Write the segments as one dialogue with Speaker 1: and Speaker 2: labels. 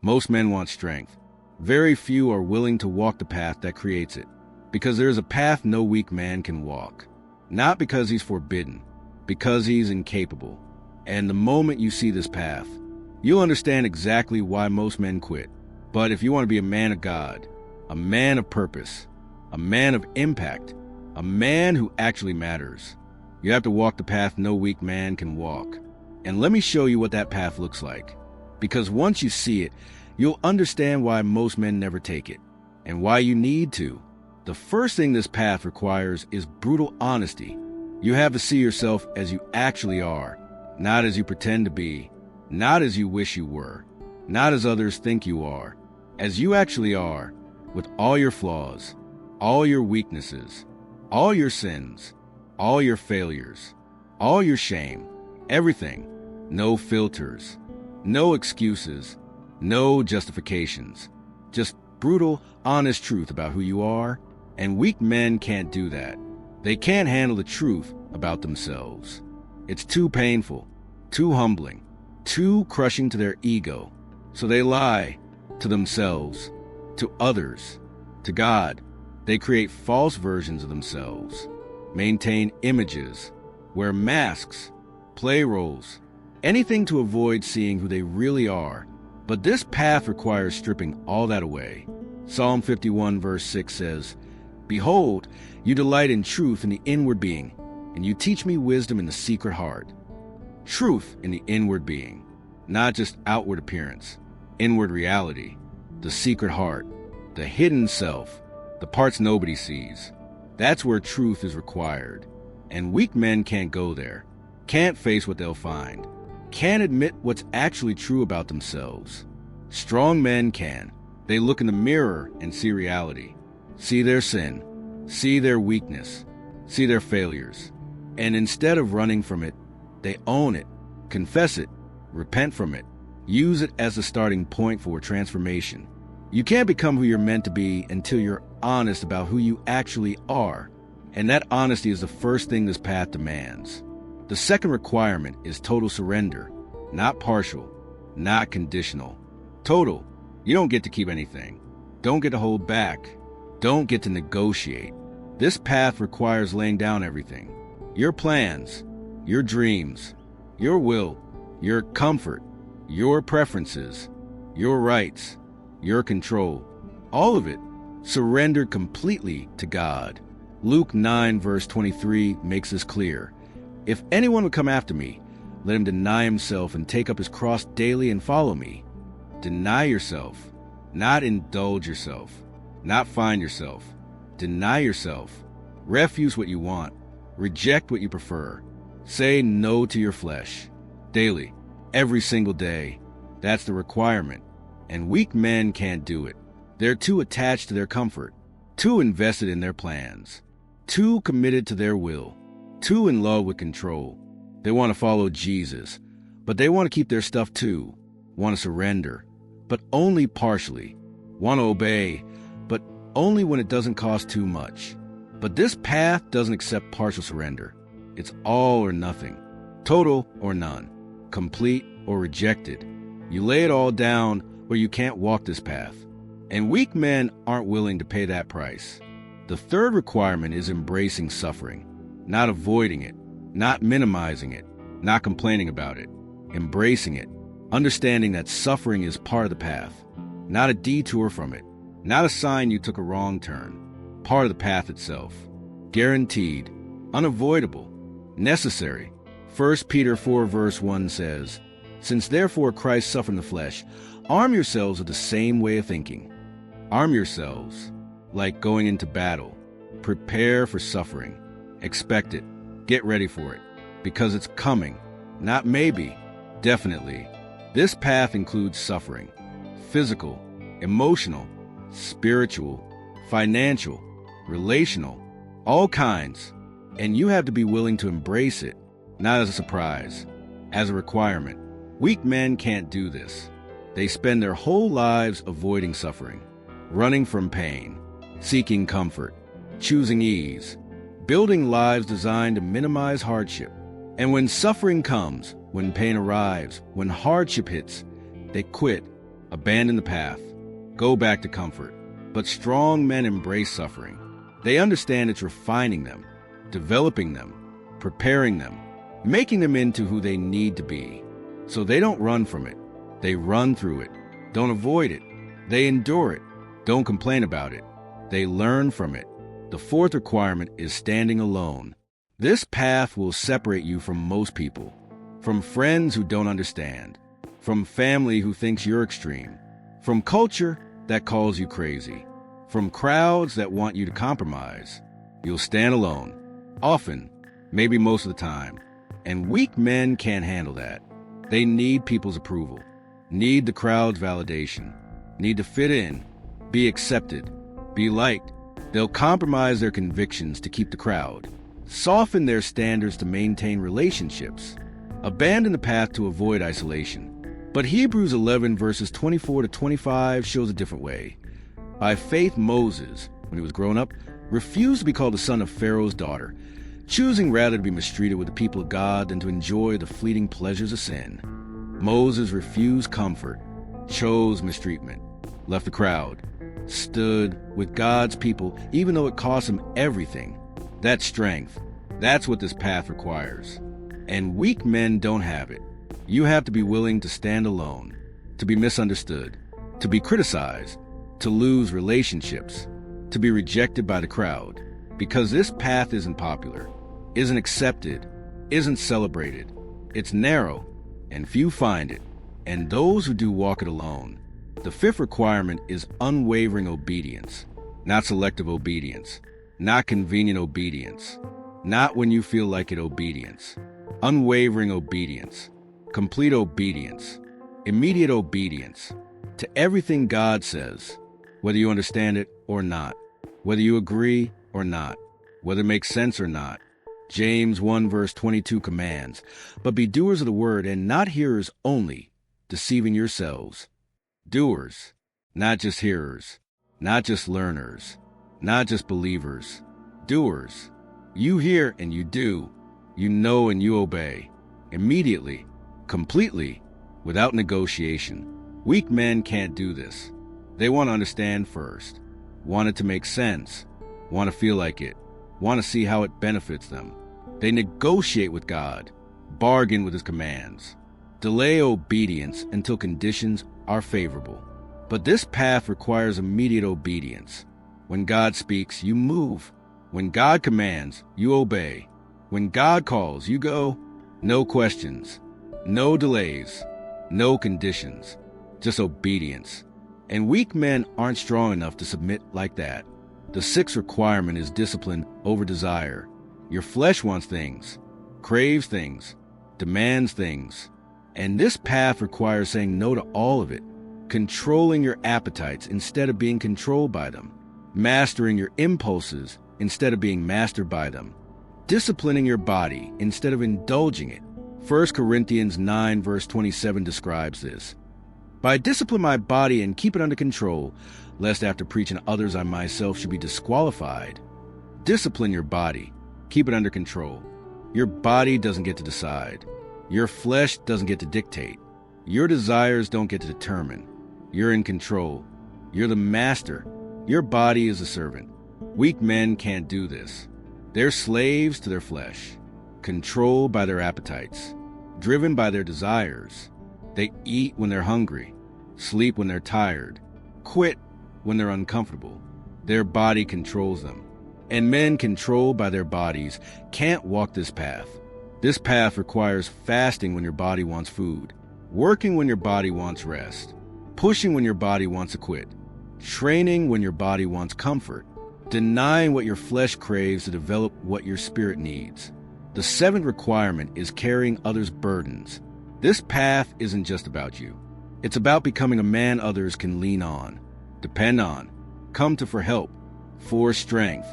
Speaker 1: Most men want strength. Very few are willing to walk the path that creates it, because there is a path no weak man can walk. Not because he's forbidden, because he's incapable. And the moment you see this path, you'll understand exactly why most men quit. But if you want to be a man of God, a man of purpose, a man of impact, a man who actually matters, you have to walk the path no weak man can walk. And let me show you what that path looks like. Because once you see it, you'll understand why most men never take it, and why you need to. The first thing this path requires is brutal honesty. You have to see yourself as you actually are, not as you pretend to be, not as you wish you were, not as others think you are, as you actually are, with all your flaws, all your weaknesses, all your sins, all your failures, all your shame, everything. No filters, no excuses, no justifications, just brutal, honest truth about who you are. And weak men can't do that. They can't handle the truth about themselves. It's too painful, too humbling, too crushing to their ego. So they lie to themselves, to others, to God. They create false versions of themselves, maintain images, wear masks, play roles, anything to avoid seeing who they really are. But this path requires stripping all that away. Psalm 51 verse 6 says, "Behold, you delight in truth in the inward being, and you teach me wisdom in the secret heart." Truth in the inward being, not just outward appearance, inward reality, the secret heart, the hidden self, the parts nobody sees. That's where truth is required. And weak men can't go there, can't face what they'll find, can't admit what's actually true about themselves. Strong men can. They look in the mirror and see reality, see their sin, see their weakness, see their failures. And instead of running from it, they own it, confess it, repent from it, use it as the starting point for transformation. You can't become who you're meant to be until you're honest about who you actually are. And that honesty is the first thing this path demands. The second requirement is total surrender, not partial, not conditional. Total. You don't get to keep anything. Don't get to hold back. Don't get to negotiate. This path requires laying down everything. Your plans, your dreams, your will, your comfort, your preferences, your rights, your control. All of it surrendered completely to God. Luke 9 verse 23 makes this clear. "If anyone would come after me, let him deny himself and take up his cross daily and follow me." Deny yourself, not indulge yourself, not find yourself. Deny yourself. Refuse what you want. Reject what you prefer. Say no to your flesh. Daily, every single day. That's the requirement. And weak men can't do it. They're too attached to their comfort, too invested in their plans, too committed to their will, too in love with control. They want to follow Jesus, but they want to keep their stuff too. Want to surrender, but only partially. Want to obey, but only when it doesn't cost too much. But this path doesn't accept partial surrender. It's all or nothing, total or none, complete or rejected. You lay it all down or you can't walk this path. And weak men aren't willing to pay that price. The third requirement is embracing suffering, not avoiding it, not minimizing it, not complaining about it, embracing it, understanding that suffering is part of the path, not a detour from it, not a sign you took a wrong turn, part of the path itself, guaranteed, unavoidable, necessary. 1 Peter 4 verse 1 says, "Since therefore Christ suffered in the flesh, arm yourselves with the same way of thinking." Arm yourselves, like going into battle. Prepare for suffering. Expect it. Get ready for it. Because it's coming. Not maybe. Definitely. This path includes suffering. Physical, emotional, spiritual, financial, relational, all kinds. And you have to be willing to embrace it, not as a surprise, as a requirement. Weak men can't do this. They spend their whole lives avoiding suffering, running from pain, seeking comfort, choosing ease, building lives designed to minimize hardship. And when suffering comes, when pain arrives, when hardship hits, they quit. Abandon the path. Go back to comfort. But strong men embrace suffering. They understand it's refining them, developing them, preparing them, making them into who they need to be. So they don't run from it. They run through it. Don't avoid it. They endure it. Don't complain about it. They learn from it. The fourth requirement is standing alone. This path will separate you from most people, from friends who don't understand, from family who thinks you're extreme, from culture that calls you crazy, from crowds that want you to compromise. You'll stand alone, often, maybe most of the time, and weak men can't handle that. They need people's approval, need the crowd's validation, need to fit in, be accepted, be liked. They'll compromise their convictions to keep the crowd, soften their standards to maintain relationships, abandon the path to avoid isolation. But Hebrews 11 verses 24 to 25 shows a different way. By faith, Moses, when he was grown up, refused to be called the son of Pharaoh's daughter, choosing rather to be mistreated with the people of God than to enjoy the fleeting pleasures of sin. Moses refused comfort, chose mistreatment, left the crowd, stood with God's people even though it cost him everything. That's strength. That's what this path requires. And weak men don't have it. You have to be willing to stand alone, to be misunderstood, to be criticized, to lose relationships, to be rejected by the crowd, because this path isn't popular, isn't accepted, isn't celebrated. It's narrow, and few find it, and those who do walk it alone. The fifth requirement is unwavering obedience, not selective obedience, not convenient obedience, not when you feel like it obedience. Unwavering obedience, complete obedience, immediate obedience to everything God says, whether you understand it or not, whether you agree or not, whether it makes sense or not. James 1 verse 22 commands, "But be doers of the word and not hearers only, deceiving yourselves." Doers, not just hearers, not just learners, not just believers. Doers. You hear and you do. You know and you obey. Immediately, completely, without negotiation. Weak men can't do this. They want to understand first, want it to make sense, want to feel like it, want to see how it benefits them. They negotiate with God, bargain with his commands, delay obedience until conditions are favorable. But this path requires immediate obedience. When God speaks, you move. When God commands, you obey. When God calls, you go. No questions, no delays, no conditions, just obedience. And weak men aren't strong enough to submit like that. The sixth requirement is discipline over desire. Your flesh wants things, craves things, demands things. And this path requires saying no to all of it, controlling your appetites instead of being controlled by them, mastering your impulses instead of being mastered by them, disciplining your body instead of indulging it. 1 Corinthians 9 verse 27 describes this. "By discipline my body and keep it under control, lest after preaching to others I myself should be disqualified." Discipline your body. Keep it under control. Your body doesn't get to decide. Your flesh doesn't get to dictate. Your desires don't get to determine. You're in control. You're the master. Your body is a servant. Weak men can't do this. They're slaves to their flesh, controlled by their appetites, driven by their desires. They eat when they're hungry, sleep when they're tired, quit when they're uncomfortable. Their body controls them. And men controlled by their bodies can't walk this path. This path requires fasting when your body wants food, working when your body wants rest, pushing when your body wants to quit, training when your body wants comfort, denying what your flesh craves to develop what your spirit needs. The seventh requirement is carrying others' burdens. This path isn't just about you. It's about becoming a man others can lean on, depend on, come to for help, for strength,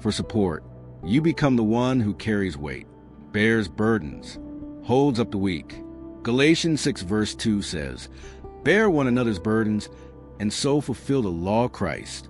Speaker 1: for support. You become the one who carries weight, bears burdens, holds up the weak. Galatians 6 verse 2 says, "Bear one another's burdens, and so fulfill the law of Christ."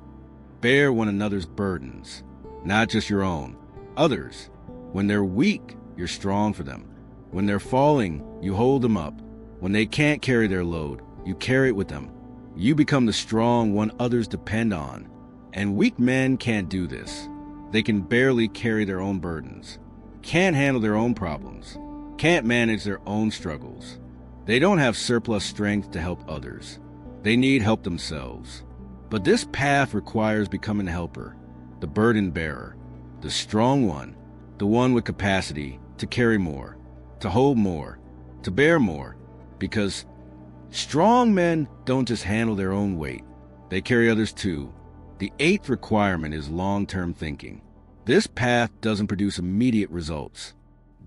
Speaker 1: Bear one another's burdens, not just your own, others. When they're weak, you're strong for them. When they're falling, you hold them up. When they can't carry their load, you carry it with them. You become the strong one others depend on. And weak men can't do this. They can barely carry their own burdens, can't handle their own problems, can't manage their own struggles. They don't have surplus strength to help others. They need help themselves. But this path requires becoming a helper, the burden bearer, the strong one, the one with capacity to carry more, to hold more, to bear more, because strong men don't just handle their own weight, they carry others too. The 8th requirement is long-term thinking. This path doesn't produce immediate results,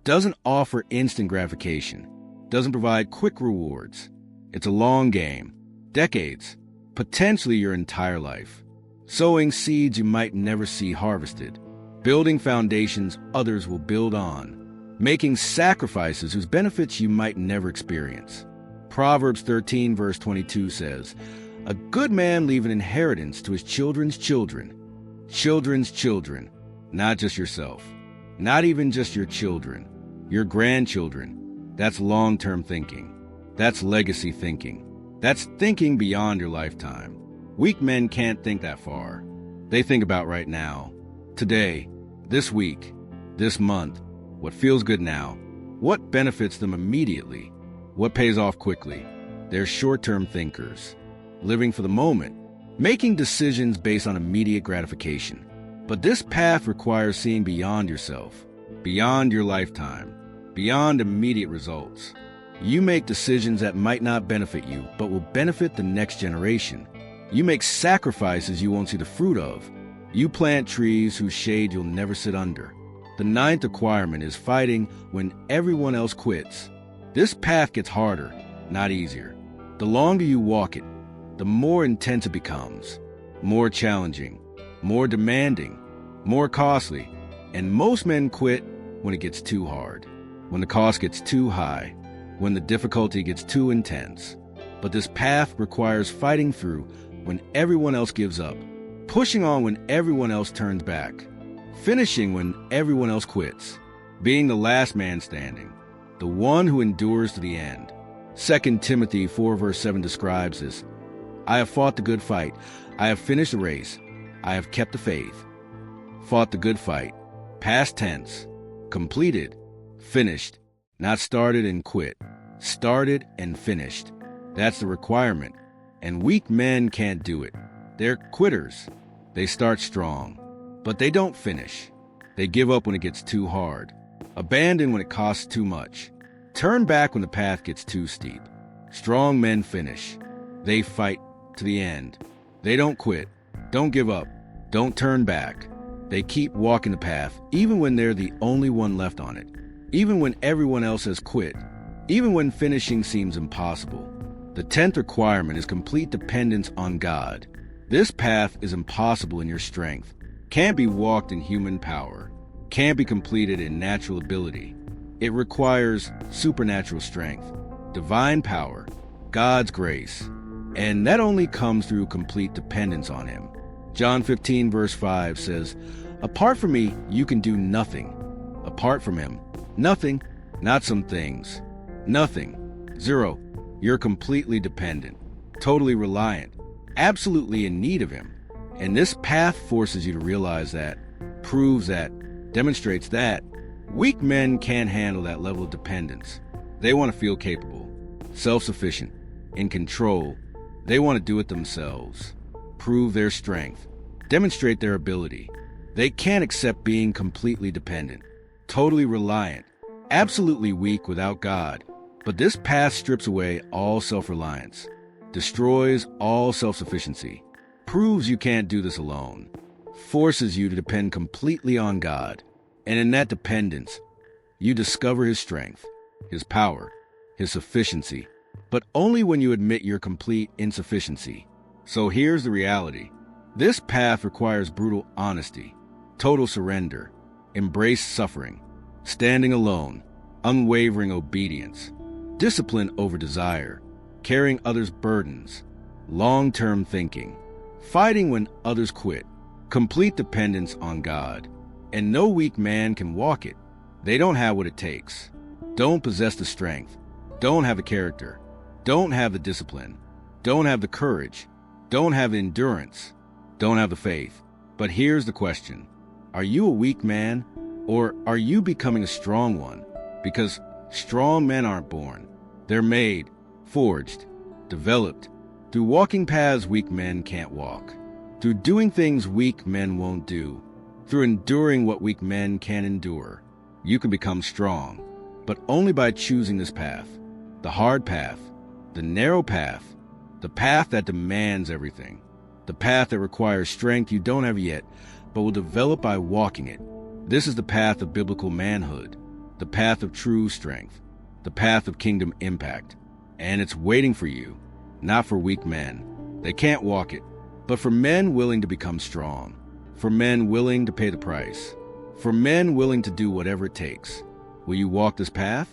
Speaker 1: doesn't offer instant gratification, doesn't provide quick rewards. It's a long game, decades, potentially your entire life. Sowing seeds you might never see harvested, building foundations others will build on, making sacrifices whose benefits you might never experience. Proverbs 13 verse 22 says, "A good man leave an inheritance to his children's children." Children's children, not just yourself, not even just your children, your grandchildren. That's long-term thinking. That's legacy thinking. That's thinking beyond your lifetime. Weak men can't think that far. They think about right now, today, this week, this month, what feels good now, what benefits them immediately, what pays off quickly. They're short-term thinkers, living for the moment, making decisions based on immediate gratification. But this path requires seeing beyond yourself, beyond your lifetime, beyond immediate results. You make decisions that might not benefit you, but will benefit the next generation. You make sacrifices you won't see the fruit of. You plant trees whose shade you'll never sit under. The 9th requirement is fighting when everyone else quits. This path gets harder, not easier. The longer you walk it, the more intense it becomes, more challenging, more demanding, more costly. And most men quit when it gets too hard, when the cost gets too high, when the difficulty gets too intense. But this path requires fighting through when everyone else gives up, pushing on when everyone else turns back, finishing when everyone else quits, being the last man standing, the one who endures to the end. 2 Timothy 4 verse 7 describes this. "I have fought the good fight. I have finished the race. I have kept the faith." Fought the good fight. Past tense. Completed. Finished. Not started and quit. Started and finished. That's the requirement. And weak men can't do it. They're quitters. They start strong, but they don't finish. They give up when it gets too hard. Abandon when it costs too much. Turn back when the path gets too steep. Strong men finish. They fight to the end. They don't quit. Don't give up. Don't turn back. They keep walking the path, even when they're the only one left on it. Even when everyone else has quit. Even when finishing seems impossible. The 10th requirement is complete dependence on God. This path is impossible in your strength, can't be walked in human power, can't be completed in natural ability. It requires supernatural strength, divine power, God's grace, and that only comes through complete dependence on Him. John 15 verse 5 says, "Apart from me, you can do nothing." Apart from Him, nothing, not some things. Nothing. Zero. You're completely dependent, totally reliant, absolutely in need of Him. And this path forces you to realize that, proves that, demonstrates that. Weak men can't handle that level of dependence. They want to feel capable, self-sufficient, in control. They want to do it themselves, prove their strength, demonstrate their ability. They can't accept being completely dependent, totally reliant, absolutely weak without God. But this path strips away all self-reliance, destroys all self-sufficiency, proves you can't do this alone, forces you to depend completely on God. And in that dependence, you discover His strength, His power, His sufficiency, but only when you admit your complete insufficiency. So here's the reality. This path requires brutal honesty, total surrender, embraced suffering, standing alone, unwavering obedience, discipline over desire, carrying others' burdens, long-term thinking, fighting when others quit, complete dependence on God. And no weak man can walk it. They don't have what it takes, don't possess the strength, don't have the character, don't have the discipline, don't have the courage, don't have the endurance, don't have the faith. But here's the question. Are you a weak man, or are you becoming a strong one? Because strong men aren't born. They're made, forged, developed, through walking paths weak men can't walk, through doing things weak men won't do, through enduring what weak men can't endure. You can become strong, but only by choosing this path, the hard path, the narrow path, the path that demands everything, the path that requires strength you don't have yet, but will develop by walking it. This is the path of biblical manhood, the path of true strength, the path of kingdom impact. And it's waiting for you, not for weak men. They can't walk it, but for men willing to become strong, for men willing to pay the price, for men willing to do whatever it takes. Will you walk this path,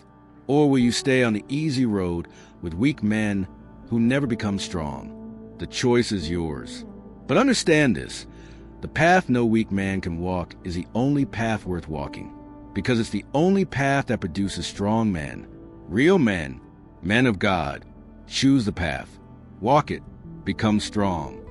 Speaker 1: or will you stay on the easy road with weak men who never become strong? The choice is yours. But understand this, the path no weak man can walk is the only path worth walking, because it's the only path that produces strong men, real men, men of God. Choose the path, walk it, become strong.